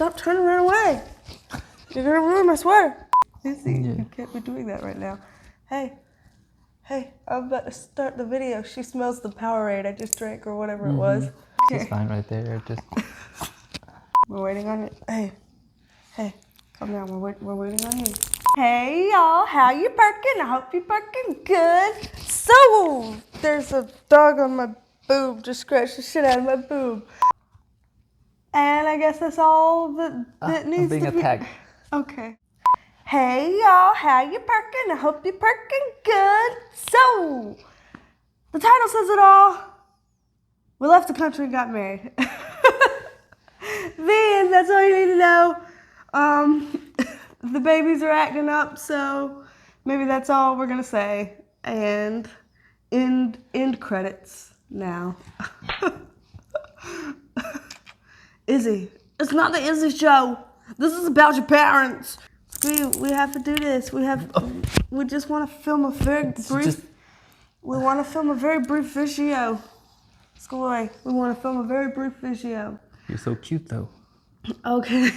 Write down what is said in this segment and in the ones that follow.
stop trying to run away. You're gonna ruin my sweater. Izzy, you can't be doing that right now. Hey, I'm about to start the video. She smells the Powerade I just drank or whatever it was. Okay. She's fine right there. Just. We're waiting on you. Hey, calm down. We're waiting on you. Hey y'all, how you perking? I hope you're perking good. So, there's a dog on my boob. Just scratched the shit out of my boob. And I guess that's all that needs to be. I'm being attacked. Okay. Hey y'all, how you perking? I hope you're perking good. So, the title says it all. We left the country and got married. Then, that's all you need to know. The babies are acting up, so maybe that's all we're gonna say. And end credits now. Izzy, it's not the Izzy show. This is about your parents. We have to do this. We just want to film a very brief. We want to film a very brief video. Scoy, we want to film a very brief video. You're so cute though. Okay.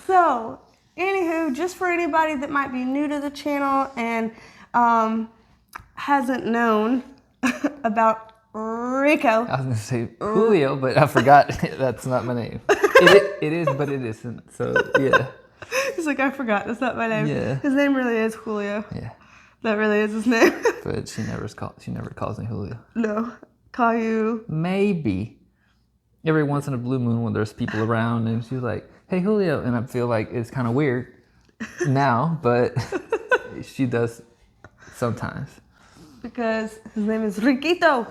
So, anywho, just for anybody that might be new to the channel and hasn't known about Rico. I was gonna say Julio, but I forgot that's not my name. It is, but it isn't. So yeah. He's like, I forgot. That's not my name. Yeah. His name really is Julio. Yeah. That really is his name. But she never calls me Julio. No. Call you. Maybe. Every once in a blue moon when there's people around and she's like, hey Julio, and I feel like it's kind of weird now, but she does sometimes. Because his name is Riquito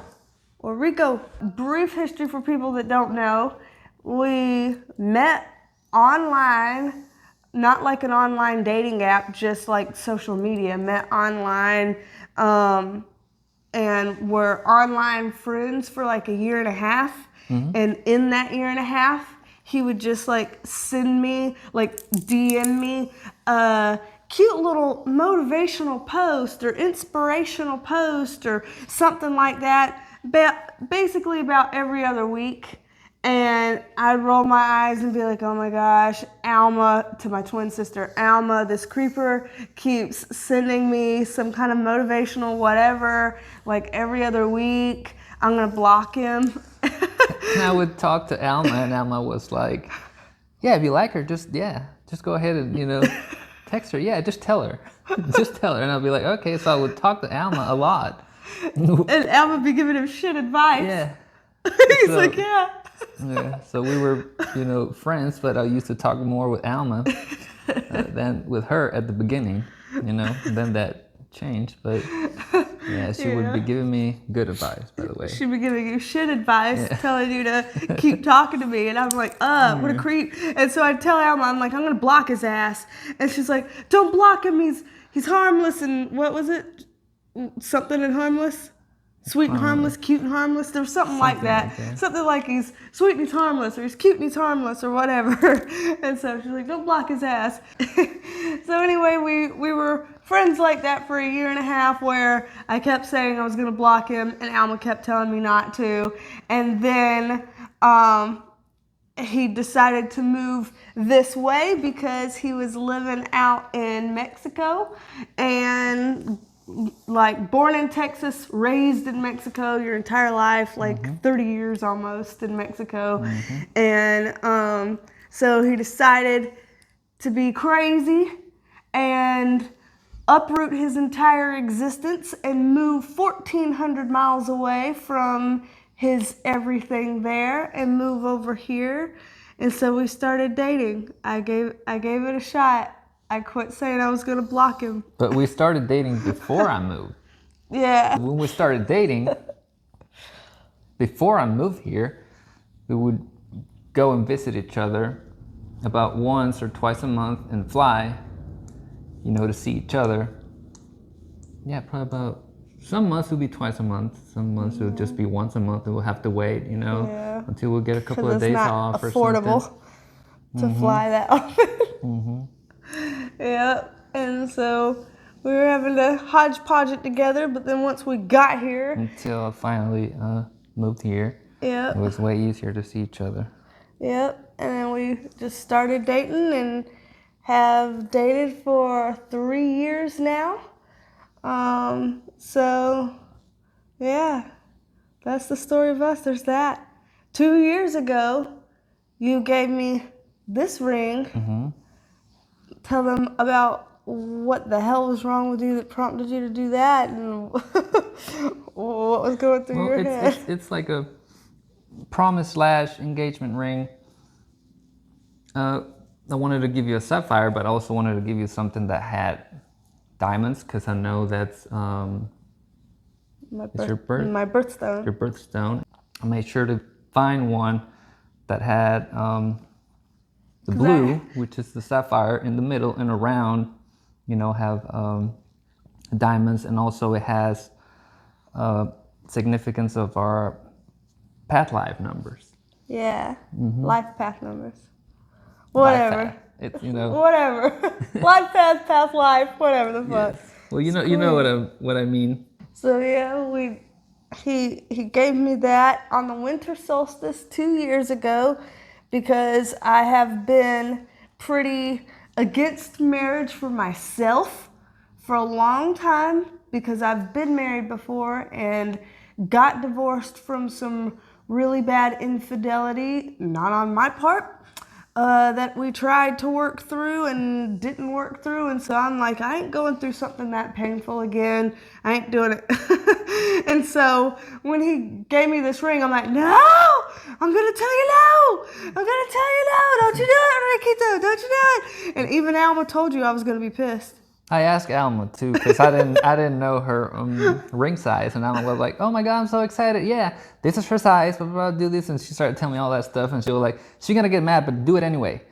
or Rico. Brief history for people that don't know. We met online, not like an online dating app, just like social media. Met online and were online friends for like a year and a half. Mm-hmm. And in that year and a half, he would just like send me, like DM me a cute little motivational post or inspirational post or something like that, basically about every other week. And I'd roll my eyes and be like, oh my gosh, Alma, to my twin sister, Alma, this creeper keeps sending me some kind of motivational whatever, like every other week. I'm gonna block him. And I would talk to Alma, and Alma was like, yeah, if you like her, just go ahead and, text her. Yeah, just tell her. Just tell her. And I'll be like, okay, so I would talk to Alma a lot. And Alma would be giving him shit advice. Yeah. He's like, yeah. Yeah, so we were, friends, but I used to talk more with Alma than with her at the beginning, then that changed, but yeah, she would be giving me good advice, by the way. She'd be giving you shit advice, telling you to keep talking to me, and I'm like, what a creep. And so I'd tell Alma, I'm like, I'm gonna block his ass. And she's like, don't block him, he's harmless, and what was it? Something and harmless? Sweet and harmless, cute and harmless. There was something like that. Something like he's sweet and he's harmless, or he's cute and he's harmless, or whatever. And so she's like, don't block his ass. So anyway, we were friends like that for a year and a half, where I kept saying I was gonna block him, and Alma kept telling me not to. And then he decided to move this way because he was living out in Mexico, and like born in Texas, raised in Mexico your entire life, like 30 years almost in Mexico. And so he decided to be crazy and uproot his entire existence and move 1,400 miles away from his everything there and move over here. And so we started dating. I gave it a shot. I quit saying I was gonna block him. But we started dating before I moved. Yeah. When we started dating, before I moved here, we would go and visit each other about once or twice a month and fly, to see each other. Yeah, probably about, some months would be twice a month, some months it would just be once a month, and we'll have to wait, until we'll get a couple of days off or something. It's not affordable to fly that often. Yeah, and so we were having to hodgepodge it together, but then once we got here... Until I finally moved here. Yeah. It was way easier to see each other. Yep. and then we just started dating and have dated for 3 years now. So yeah, that's the story of us. There's that. 2 years ago, you gave me this ring. Mm-hmm. Tell them about what the hell was wrong with you that prompted you to do that, and what was going through your head. It's like a promise/engagement ring. I wanted to give you a sapphire, but I also wanted to give you something that had diamonds, because I know that's my your birthstone. Your birthstone. I made sure to find one that had the blue, which is the sapphire, in the middle, and around, have diamonds, and also it has significance of our path life numbers. Yeah, life path numbers. Whatever. Whatever. It's whatever. Life path, past life, whatever the fuck. Yes. Well, you know what I mean. So yeah, he gave me that on the winter solstice 2 years ago, because I have been pretty against marriage for myself for a long time, because I've been married before and got divorced from some really bad infidelity, not on my part, that we tried to work through and didn't work through. And so I'm like, I ain't going through something that painful again. I ain't doing it. And so when he gave me this ring, I'm like, no, I'm going to tell you no. I'm going to tell you no. Don't you do it, Riquito. Don't you do it. And even Alma told you I was going to be pissed. I asked Alma too, because I didn't know her ring size, and Alma was like, "Oh my god, I'm so excited! Yeah, this is her size. Blah, blah, blah, do this," and she started telling me all that stuff, and she was like, "She's gonna get mad, but do it anyway.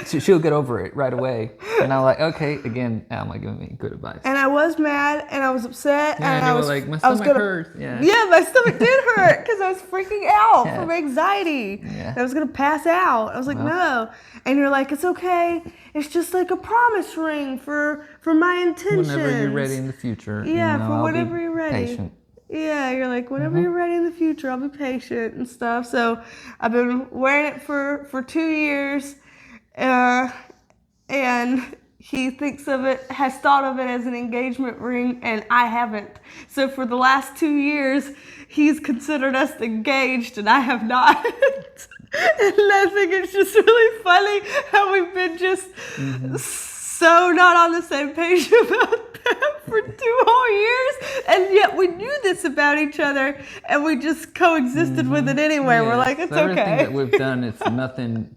She'll get over it right away." And I'm like, "Okay." Again, Alma giving me good advice. And I was mad, and I was upset, and I was like, "My stomach hurts." Yeah, my stomach did hurt because I was freaking out from anxiety. Yeah. I was gonna pass out. I was like, no. And you're like, "It's okay. It's just like a promise ring for my intentions. Whenever you're ready in the future." Yeah, for I'll whenever be you're ready. Patient. Yeah, you're like, whenever you're ready in the future, I'll be patient and stuff. So I've been wearing it for 2 years, and he has thought of it as an engagement ring, and I haven't. So for the last 2 years, he's considered us engaged, and I have not. And I think it's just really funny how we've been just so not on the same page about that for 2 whole years, and yet we knew this about each other, and we just coexisted with it anyway. Yeah. We're like, it's so okay. Everything that we've done, it's nothing.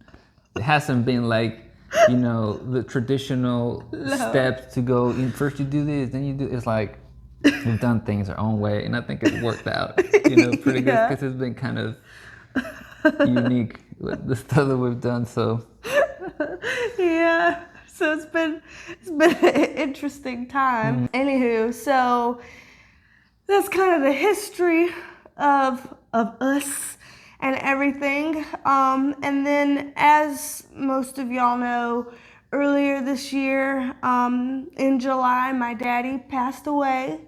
It hasn't been like, the traditional steps to go in. First you do this, then you do. It's like we've done things our own way, and I think it's worked out, pretty good, because it's been kind of unique with the stuff that we've done. So yeah. So it's been an interesting time. Anywho, so that's kind of the history of us and everything. And then, as most of y'all know, earlier this year, in July, my daddy passed away.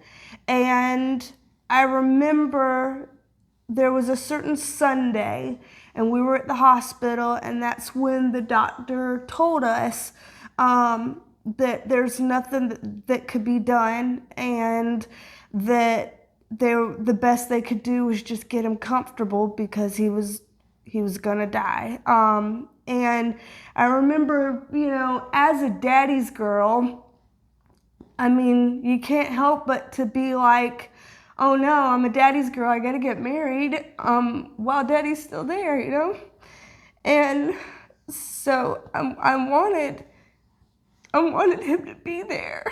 And I remember there was a certain Sunday, and we were at the hospital, and that's when the doctor told us that there's nothing that could be done, and that the best they could do was just get him comfortable, because he was gonna die. And I remember, as a daddy's girl, I mean, you can't help but to be like, oh no, I'm a daddy's girl, I gotta get married while daddy's still there, And so I wanted him to be there.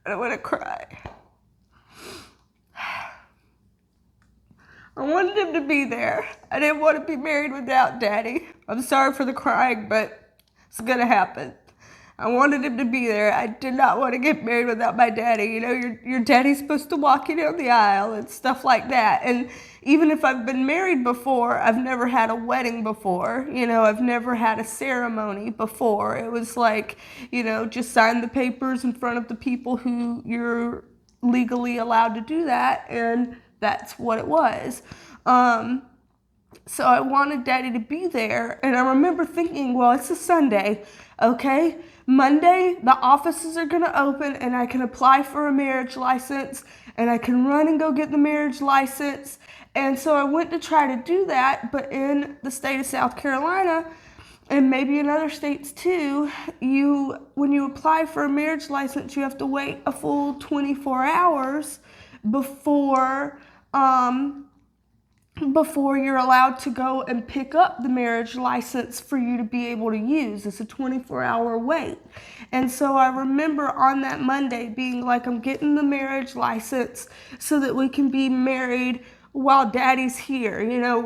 I don't want to cry. I wanted him to be there. I didn't want to be married without daddy. I'm sorry for the crying, but it's gonna happen. I wanted him to be there. I did not want to get married without my daddy. Your daddy's supposed to walk you down the aisle and stuff like that. And even if I've been married before, I've never had a wedding before. I've never had a ceremony before. It was like, just sign the papers in front of the people who you're legally allowed to do that. And that's what it was. So I wanted Daddy to be there. And I remember thinking, well, it's a Sunday, okay? Monday, the offices are going to open and I can apply for a marriage license and I can run and go get the marriage license. And so I went to try to do that, but in the state of South Carolina, and maybe in other states too, when you apply for a marriage license, you have to wait a full 24 hours before you're allowed to go and pick up the marriage license for you to be able to use. It's a 24-hour wait. And so I remember on that Monday being like, I'm getting the marriage license so that we can be married while Daddy's here. You know,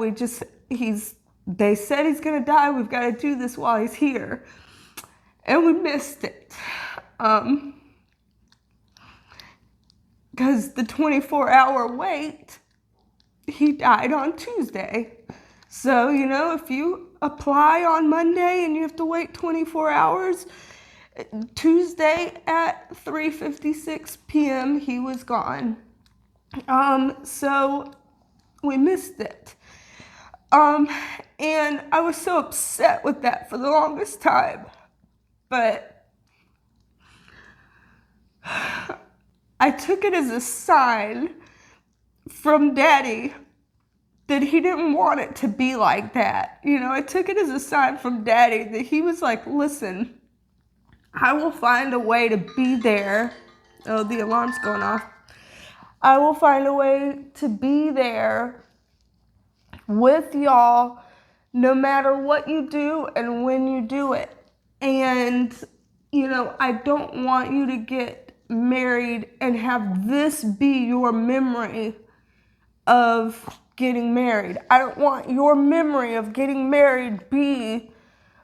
they said he's gonna die. We've got to do this while he's here. And we missed it. Because the 24-hour wait, he died on Tuesday. So, you know, if you apply on Monday and you have to wait 24 hours, Tuesday at 3:56 p.m. he was gone. So we missed it. And I was so upset with that for the longest time. But I took it as a sign from Daddy that he didn't want it to be like that. You know, I took it as a sign from Daddy that he was like, listen, I will find a way to be there. Oh, the alarm's going off. I will find a way to be there with y'all no matter what you do and when you do it. And, you know, I don't want you to get married and have this be your memory of getting married. I don't want your memory of getting married be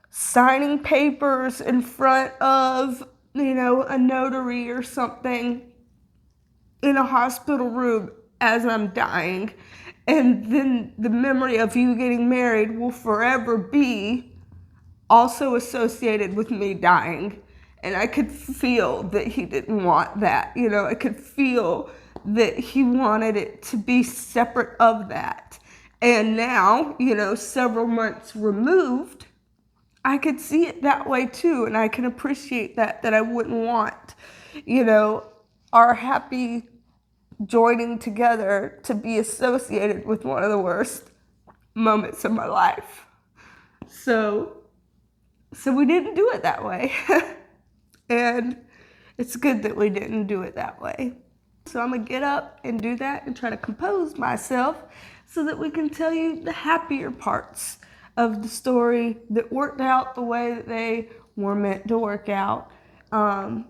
signing papers in front of, you know, a notary or something in a hospital room as I'm dying. And then the memory of you getting married will forever be also associated with me dying. And I could feel that he didn't want that. You know, I could feel that he wanted it to be separate of that. And now, you know, several months removed, I could see it that way too. And I can appreciate that I wouldn't want, you know, our happy joining together to be associated with one of the worst moments of my life. So we didn't do it that way. And it's good that we didn't do it that way. So I'm gonna get up and do that and try to compose myself so that we can tell you the happier parts of the story that worked out the way that they were meant to work out. And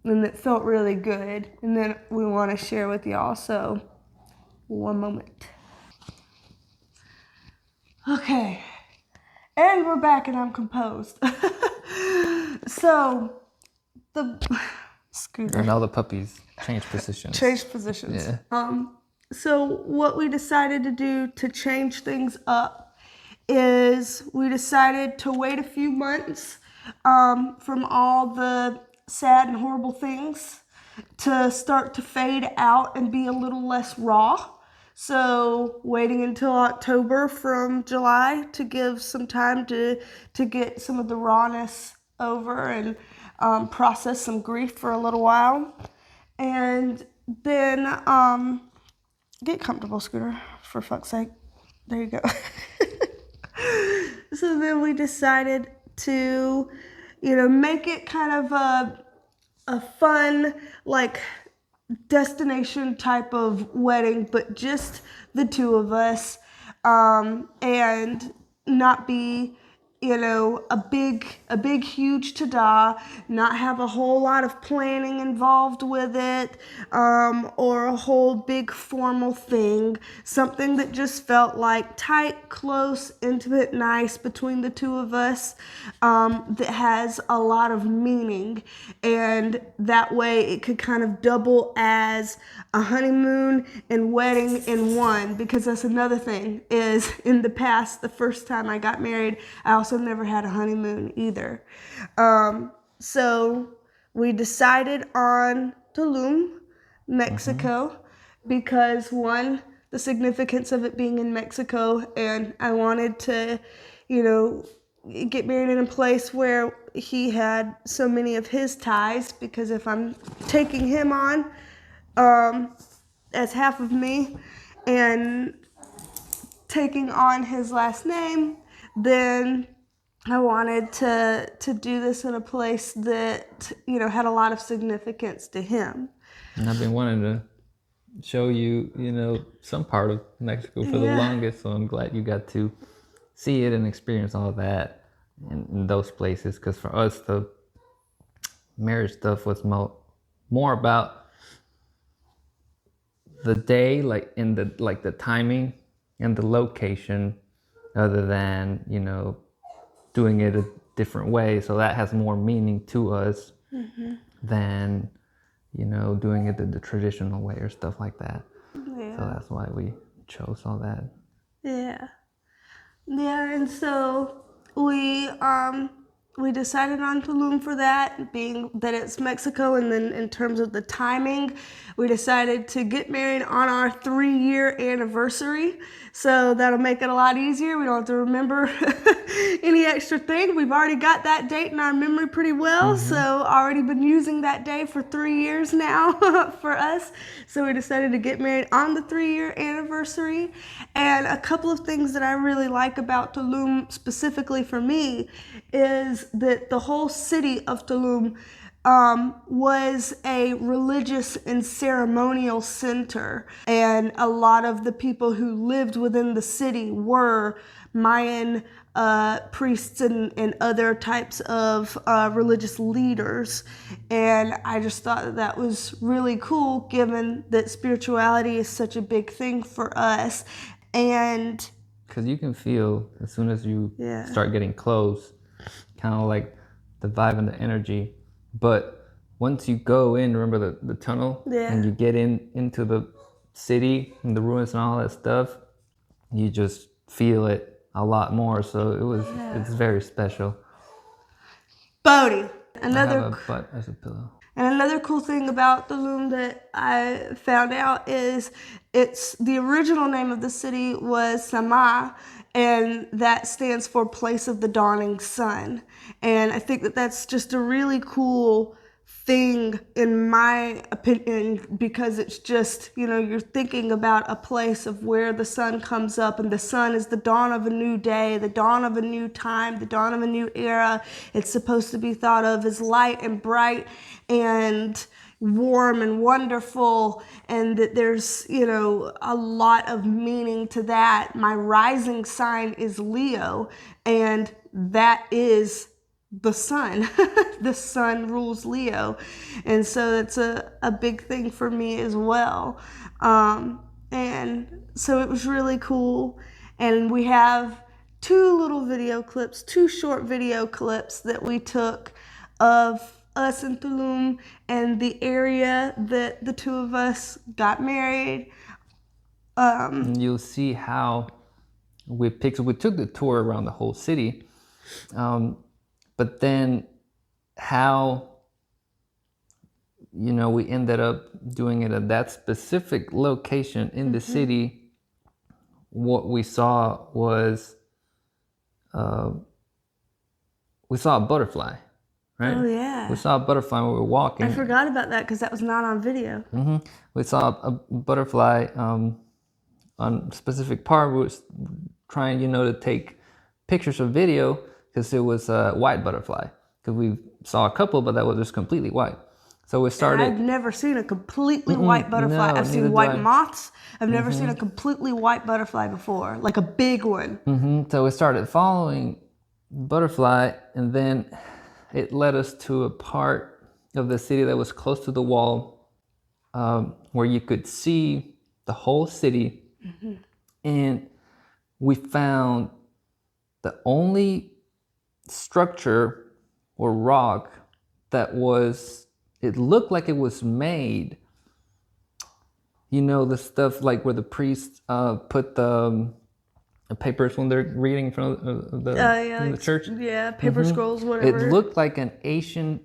it felt really good. And then we want to share with y'all. So, one moment. Okay. And we're back and I'm composed. So, scooter. And all the puppies change positions. Change positions. Yeah. So what we decided to do to change things up is we decided to wait a few months from all the sad and horrible things to start to fade out and be a little less raw. So waiting until October from July to give some time to get some of the rawness over and process some grief for a little while. And then get comfortable, Scooter, for fuck's sake. There you go. So then we decided to, you know, make it kind of a fun, like, destination type of wedding, but just the two of us, and not be, you know, a big huge ta-da, not have a whole lot of planning involved with it, or a whole big formal thing. Something that just felt like tight, close, intimate, nice between the two of us, that has a lot of meaning. And that way it could kind of double as a honeymoon and wedding in one, because that's another thing, is in the past, the first time I got married, I also never had a honeymoon either. So we decided on Tulum, Mexico, because one, the significance of it being in Mexico, and I wanted to, you know, get married in a place where he had so many of his ties, because if I'm taking him on as half of me and taking on his last name, then I wanted to do this in a place that, you know, had a lot of significance to him. And I've been wanting to show you, you know, some part of Mexico for the longest, so I'm glad you got to see it and experience all of that in those places. Because for us, the marriage stuff was more about the day, like in the timing and the location, other than, you know, doing it a different way. So that has more meaning to us than, you know, doing it the traditional way or stuff like that. Yeah. So that's why we chose all that. Yeah. Yeah, and so we decided on Tulum for that, being that it's Mexico, and then in terms of the timing, we decided to get married on our 3-year anniversary. So that'll make it a lot easier. We don't have to remember any extra thing. We've already got that date in our memory pretty well. So already been using that day for 3 years now for us. So we decided to get married on the 3-year anniversary. And a couple of things that I really like about Tulum, specifically for me, is that the whole city of Tulum was a religious and ceremonial center, and a lot of the people who lived within the city were Mayan priests and other types of religious leaders. And I just thought that was really cool, given that spirituality is such a big thing for us. And because you can feel as soon as you start getting close, kind of like the vibe and the energy. But once you go in, remember the tunnel, and you get into the city and the ruins and all that stuff, you just feel it a lot more. So it's very special. Bodhi, I have a butt as a pillow. And another cool thing about Tulum that I found out is the original name of the city was Sama, and that stands for Place of the Dawning Sun. And I think that that's just a really cool thing, in my opinion, because it's just, you know, you're thinking about a place of where the sun comes up, and the sun is the dawn of a new day, the dawn of a new time, the dawn of a new era. It's supposed to be thought of as light and bright and warm and wonderful, and that there's, you know, a lot of meaning to that. My rising sign is Leo, and that is the sun. The sun rules Leo, and so that's a big thing for me as well. And so it was really cool, and we have two short video clips that we took of us in Tulum and the area that the two of us got married. You'll see how we took the tour around the whole city, but then how, you know, we ended up doing it at that specific location in the city. What we saw was we saw a butterfly. Right? Oh, yeah. We saw a butterfly when we were walking. I forgot about that because that was not on video. We saw a butterfly on a specific part. We were trying, you know, to take pictures or video because it was a white butterfly. Because we saw a couple, but that was just completely white. So we started. And I've never seen a completely white butterfly. No, I've seen white moths. I've never seen a completely white butterfly before, like a big one. So we started following butterfly, and then it led us to a part of the city that was close to the wall, where you could see the whole city. And we found the only structure or rock that it looked like it was made, you know, the stuff like where the priests put the papers when they're reading in front of the church. Yeah, paper scrolls, whatever. It looked like an ancient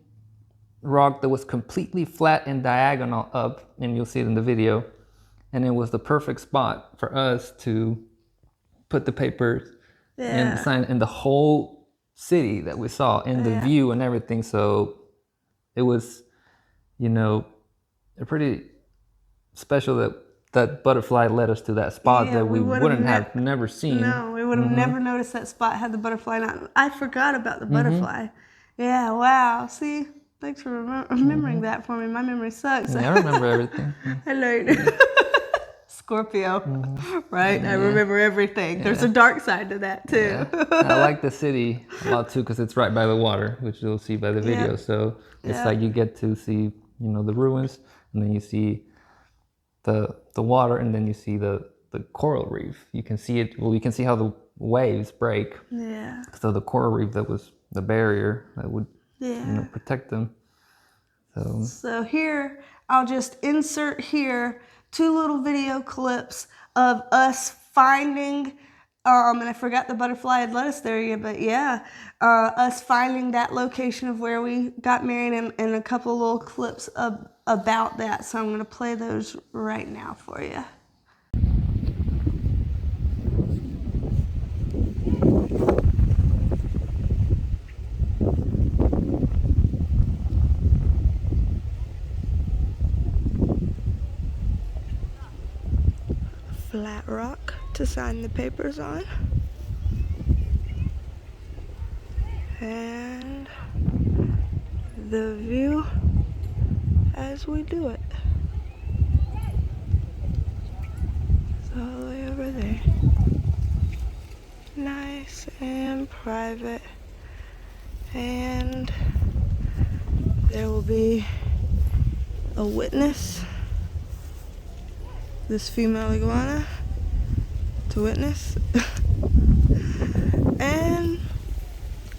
rock that was completely flat and diagonal up, and you'll see it in the video. and it was the perfect spot for us to put the papers and sign in the whole city that we saw, in the view and everything. So it was, you know, pretty special that that butterfly led us to that spot that we wouldn't have never seen. No, we would have never noticed that spot had the butterfly not. I forgot about the butterfly. Yeah, wow. See, thanks for remembering that for me. My memory sucks. Yeah, I remember everything. I know you do. Scorpio, right? I remember everything. There's a dark side to that too. I like the city a lot too because it's right by the water, which you'll see by the video. So it's like you get to see, you know, the ruins, and then you see the water, and then you see the coral reef. You can see it. Well, you can see how the waves break. Yeah. So the coral reef, that was the barrier that would you know, protect them. So here, I'll just insert here 2 little video clips of us finding, and I forgot the butterfly had led us there yet, but us finding that location of where we got married, and a couple of little clips about that. So I'm going to play those right now for you. Flat rock to sign the papers on, and the view as we do it. It's all the way over there. Nice and private, and there will be a witness, this female iguana to witness, and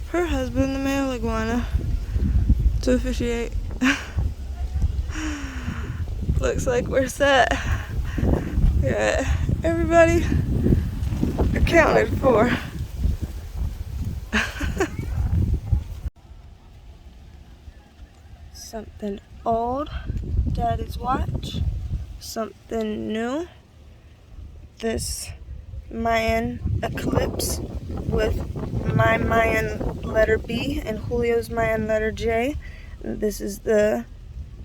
her husband, the male iguana, to officiate. Looks like we're set. Yeah, everybody accounted for. Something old, Daddy's watch. Something new, this Mayan eclipse with my Mayan letter B and Julio's Mayan letter J. This is the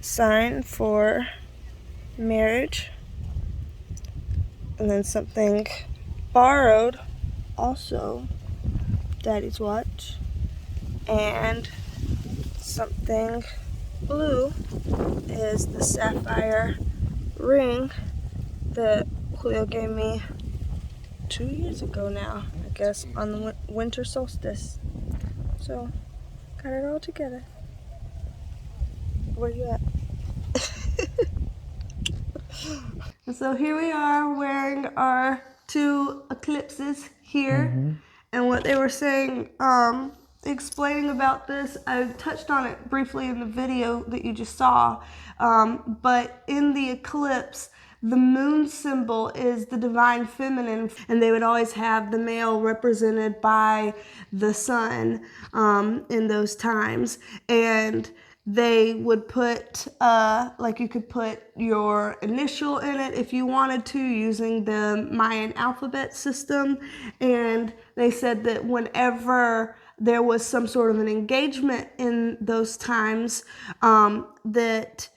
sign for marriage. And then something borrowed, also Daddy's watch, and something blue is the sapphire ring that Julio gave me 2 years ago now, I guess, on the winter solstice. So, got it all together. Where you at? And so here we are wearing our 2 eclipses here. And what they were saying, explaining about this, I touched on it briefly in the video that you just saw, but in the eclipse, the moon symbol is the divine feminine, and they would always have the male represented by the sun in those times. And they would put, like you could put your initial in it if you wanted to, using the Mayan alphabet system. And they said that whenever there was some sort of an engagement in those times, that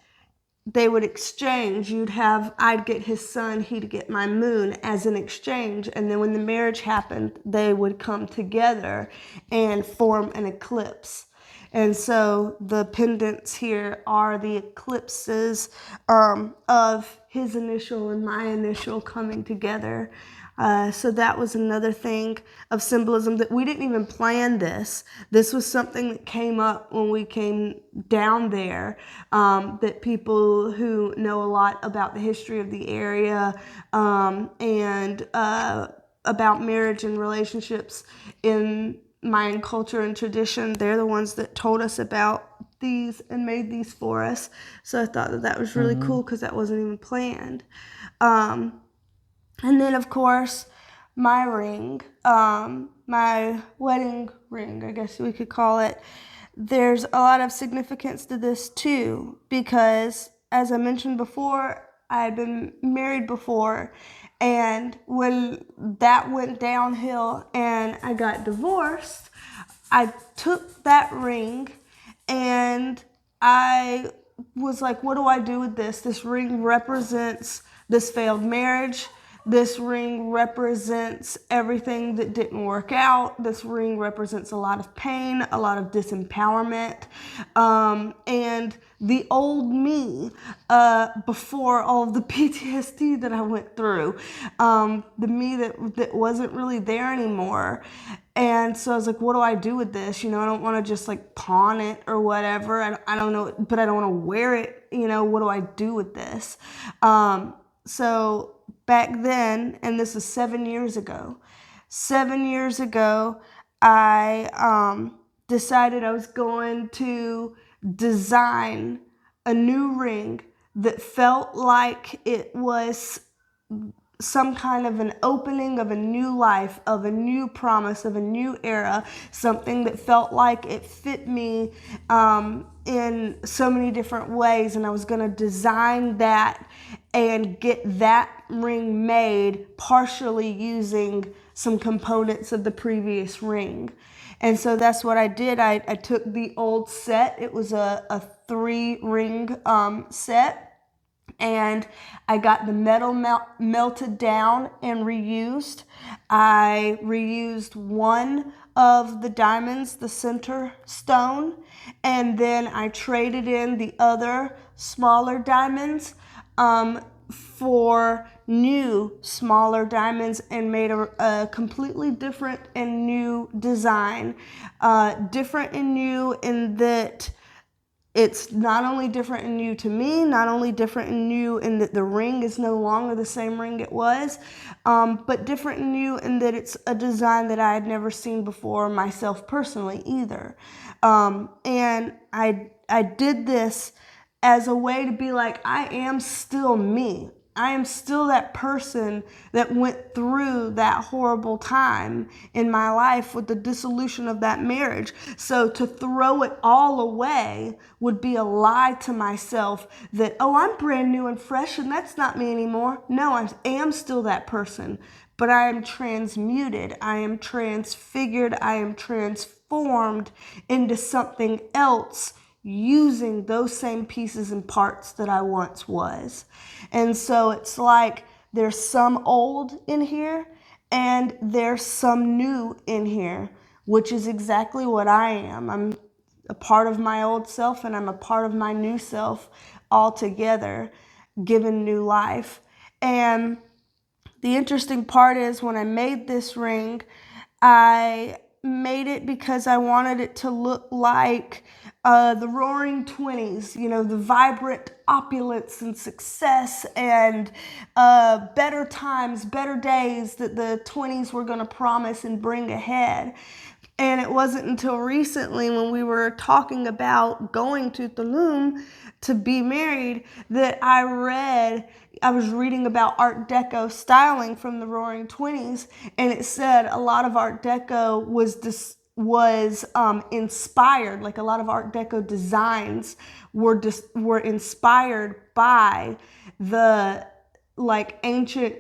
they would exchange. I'd get his sun, he'd get my moon as an exchange. And then when the marriage happened, they would come together and form an eclipse. And so the pendants here are the eclipses of his initial and my initial coming together. So that was another thing of symbolism, that we didn't even plan this. This was something that came up when we came down there, that people who know a lot about the history of the area and about marriage and relationships in Mayan culture and tradition, they're the ones that told us about these and made these for us. So I thought that was really cool because that wasn't even planned. And then, of course, my ring, my wedding ring, I guess we could call it. There's a lot of significance to this too, because as I mentioned before, I had been married before, and when that went downhill and I got divorced, I took that ring and I was like, what do I do with this? This ring represents this failed marriage. This ring represents everything that didn't work out. This ring represents a lot of pain, a lot of disempowerment, and the old me before all of the PTSD that I went through, the me that wasn't really there anymore. And so I was like, what do I do with this? I don't want to just like pawn it or whatever. I don't know, but I don't want to wear it. What do I do with this? So back then, and this is 7 years ago, I decided I was going to design a new ring that felt like it was some kind of an opening of a new life, of a new promise, of a new era, something that felt like it fit me in so many different ways. And I was going to design that and get that ring made partially using some components of the previous ring. And so that's what I did. I took the old set. It was a 3-ring set. And I got the metal melted down and reused. I reused one of the diamonds, the center stone, and then I traded in the other smaller diamonds for new smaller diamonds and made a completely different and new design. Different and new in that it's not only different and new to me, not only different and new in that the ring is no longer the same ring it was, but different and new in that it's a design that I had never seen before myself personally either. And I did this as a way to be like, I am still me. I am still that person that went through that horrible time in my life with the dissolution of that marriage. So to throw it all away would be a lie to myself that, oh, I'm brand new and fresh and that's not me anymore. No, I am still that person, but I am transmuted. I am transfigured. I am transformed into something else using those same pieces and parts that I once was. And so it's like there's some old in here and there's some new in here, which is exactly what I am. I'm a part of my old self and I'm a part of my new self all together, given new life. And the interesting part is when I made this ring, I made it because I wanted it to look like the roaring 20s, the vibrant opulence and success and better times, better days that the 20s were going to promise and bring ahead. And it wasn't until recently when we were talking about going to Tulum to be married that I was reading about Art Deco styling from the Roaring 20s, and it said a lot of Art Deco was inspired, like a lot of Art Deco designs were inspired by the like ancient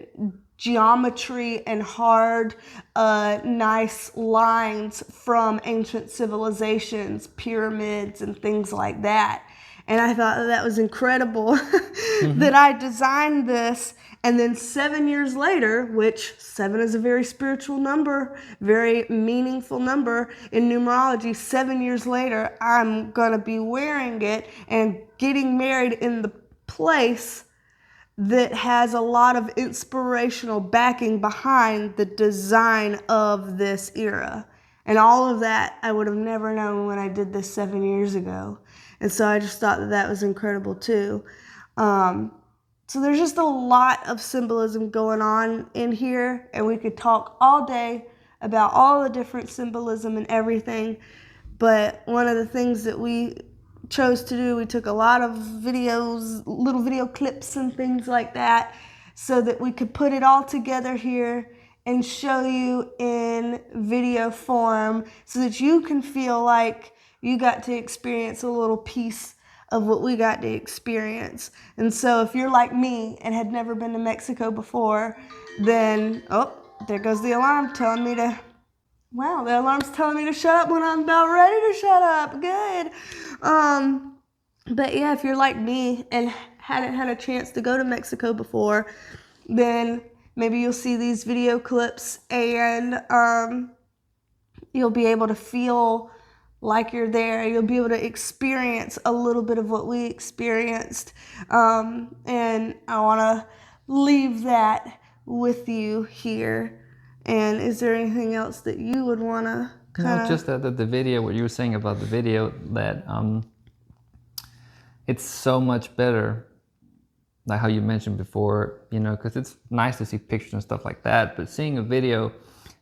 geometry and hard, nice lines from ancient civilizations, pyramids and things like that. And I thought that was incredible that I designed this. And then 7 years later, which 7 is a very spiritual number, very meaningful number in numerology, 7 years later, I'm going to be wearing it and getting married in the place that has a lot of inspirational backing behind the design of this era. And all of that I would have never known when I did this 7 years ago. And so I just thought that was incredible too. So there's just a lot of symbolism going on in here, and we could talk all day about all the different symbolism and everything. But one of the things that we chose to do, we took a lot of videos, little video clips and things like that, so that we could put it all together here and show you in video form so that you can feel like you got to experience a little piece of what we got to experience. And so if you're like me and had never been to Mexico before, then, oh, there goes the alarm telling me to, wow, the alarm's telling me to shut up when I'm about ready to shut up. Good. But yeah, if you're like me and hadn't had a chance to go to Mexico before, then maybe you'll see these video clips and you'll be able to feel like you're there. You'll be able to experience a little bit of what we experienced. And I want to leave that with you here. And is there anything else that you would want to kind of... No, just that the video, what you were saying about the video, that it's so much better, like how you mentioned before, you know, because it's nice to see pictures and stuff like that, but seeing a video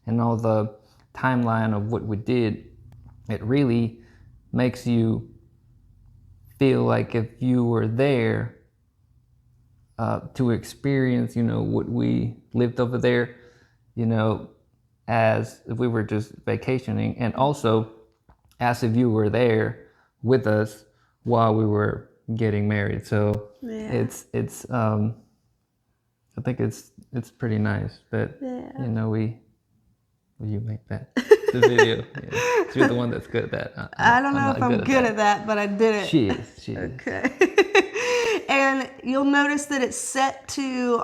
and all the timeline of what we did, it really makes you feel like if you were there to experience, you know, what we lived over there, you know, as if we were just vacationing, and also as if you were there with us while we were getting married. So yeah. It's I think it's pretty nice that, you know, you make that the video. Yeah. You're the one that's good at that. I don't know if I'm good at that, but I did it. She is. Okay. And you'll notice that it's set to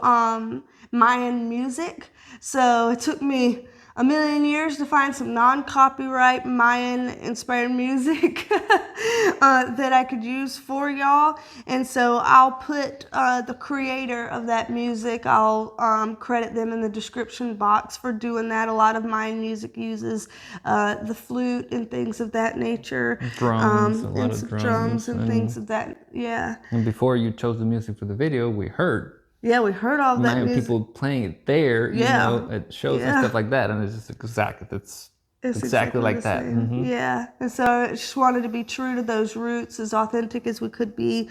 Mayan music. So it took me a million years to find some non-copyright Mayan-inspired music that I could use for y'all. And so I'll put the creator of that music, I'll credit them in the description box for doing that. A lot of Mayan music uses the flute and things of that nature. Drums, a lot and of some drums and things of that, yeah. And before you chose the music for the video, we heard we heard all that music. People playing it there, you know, at shows and stuff like that, and it's just exactly like that. Mm-hmm. Yeah, and so I just wanted to be true to those roots, as authentic as we could be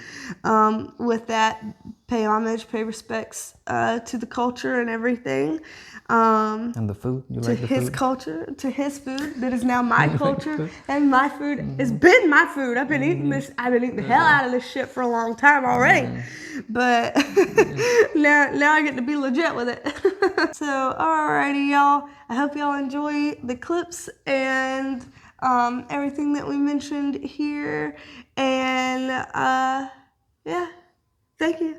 with that. Pay homage, pay respects to the culture and everything. And the food, you to like the his food? Culture, to his food that is now my culture, and my food has been my food. I've been eating this. I've been eating the hell out of this shit for a long time already, but now I get to be legit with it. So, alrighty, y'all. I hope y'all enjoy the clips and everything that we mentioned here, and yeah, thank you.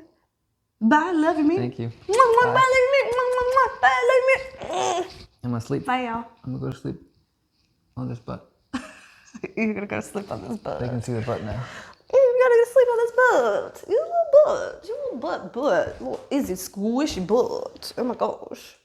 Bye, love you, me. Thank you. Bye, love you, me. Bye, love you, me. I'm gonna sleep. Bye, y'all. I'm gonna go to sleep on this butt. You're gonna go to sleep on this butt. They can see the butt now. You gotta go to sleep on this butt. You little butt. Little easy, squishy butt. Oh my gosh.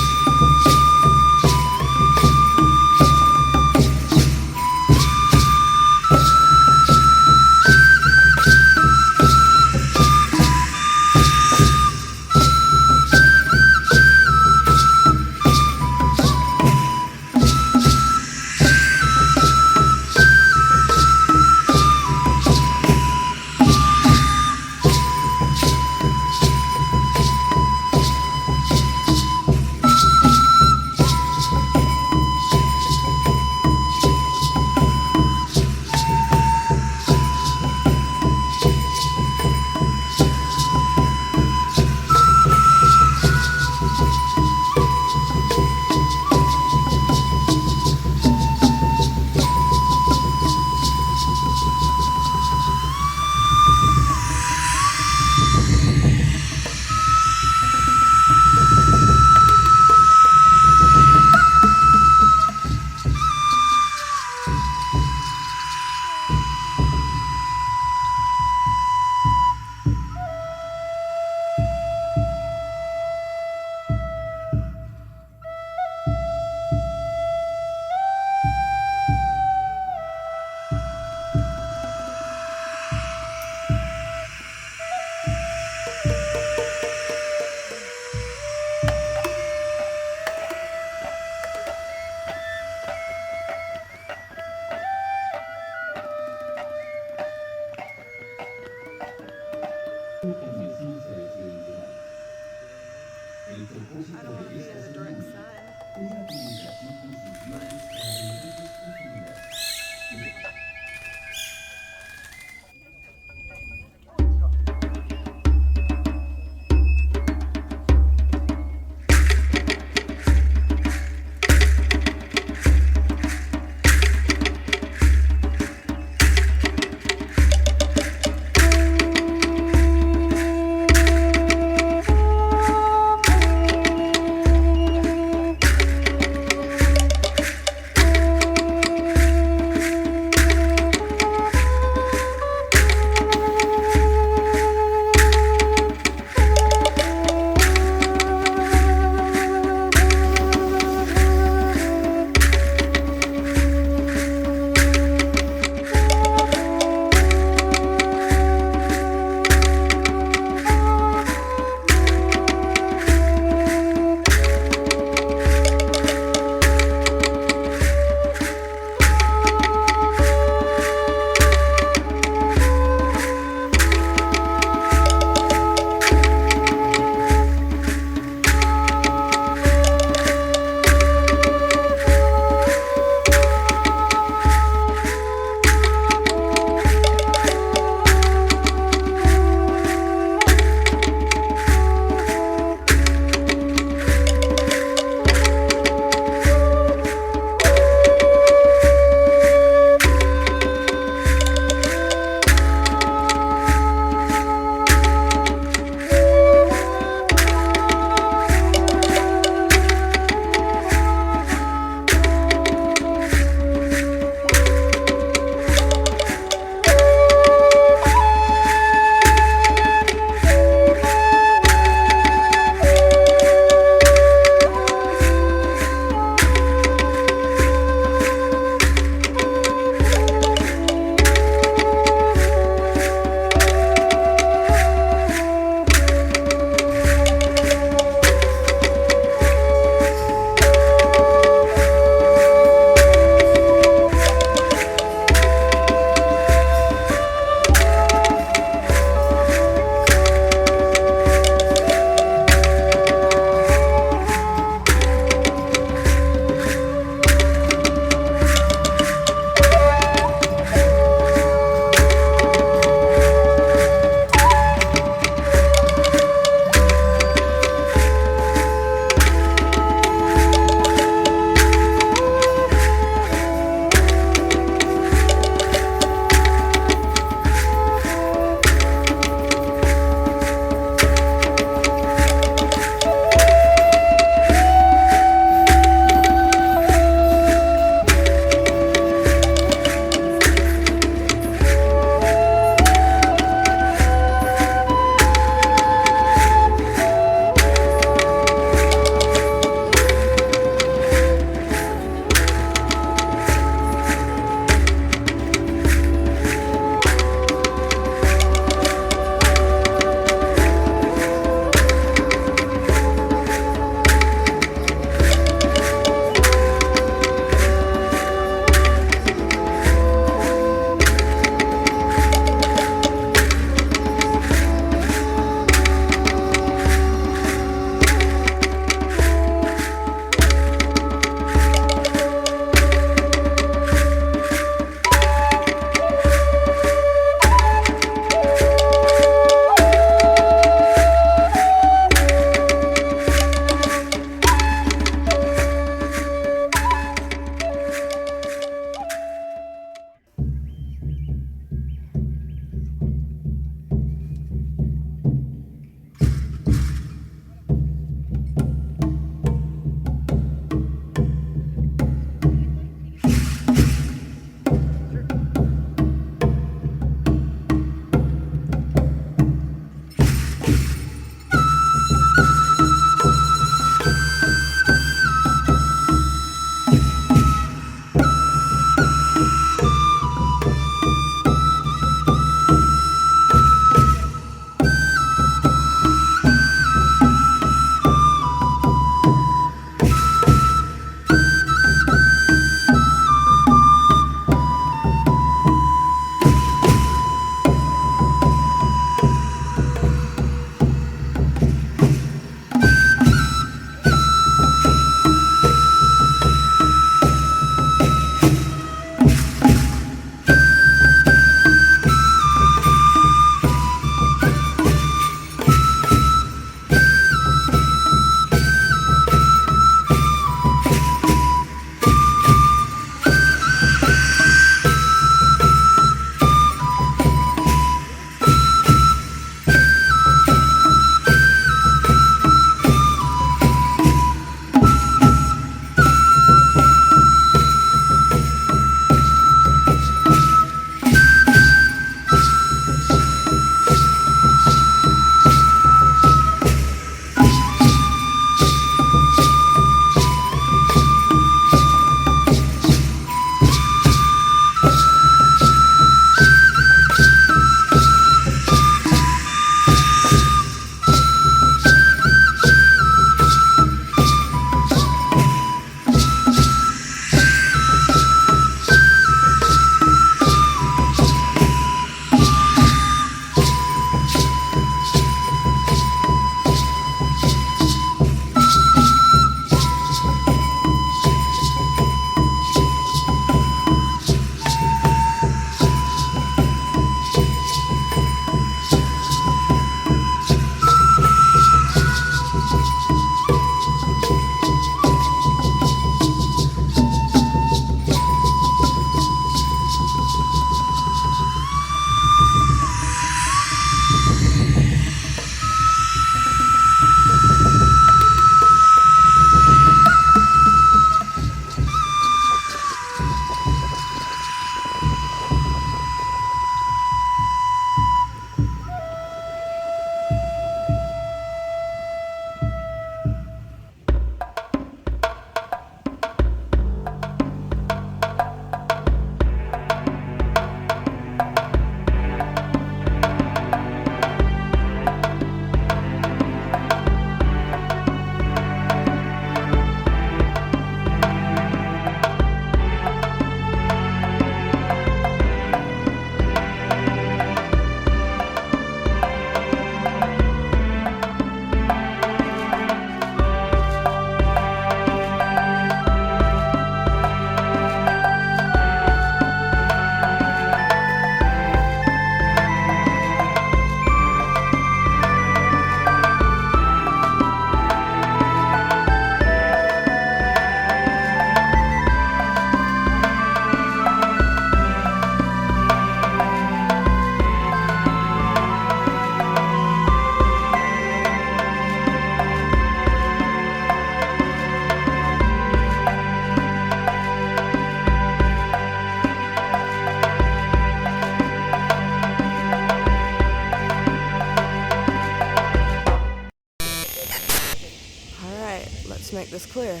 clear.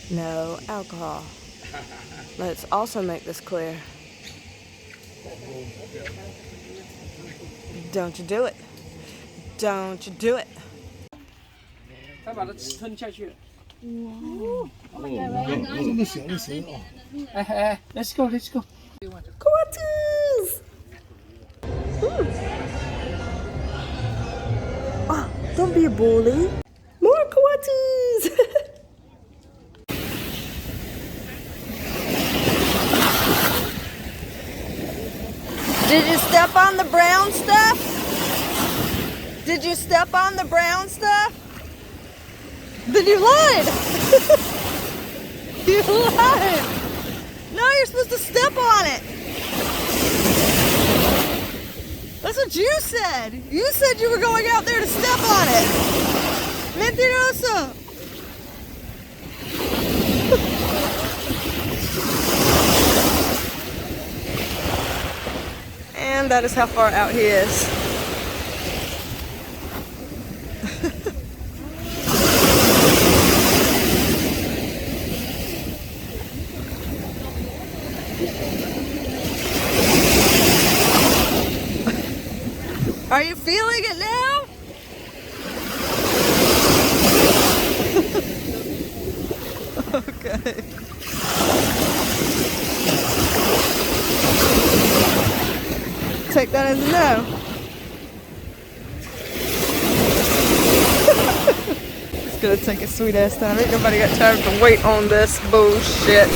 No alcohol. Let's also make this clear. Don't you do it. Don't you do it. 他把它吞下去了。这么小的蛇哦。哎，Let's go，Let's go。 Coatis! Oh, don't be a bully. More coatis! Did you step on the brown stuff? Did you step on the brown stuff? Then you lied! You lied! No, you're supposed to step on it! That's what you said! You said you were going out there to step on it! Mentiroso! And that is how far out he is. Are you feeling it now? Okay. Take that as a no. It's gonna take a sweet ass time. Ain't nobody got time to wait on this bullshit.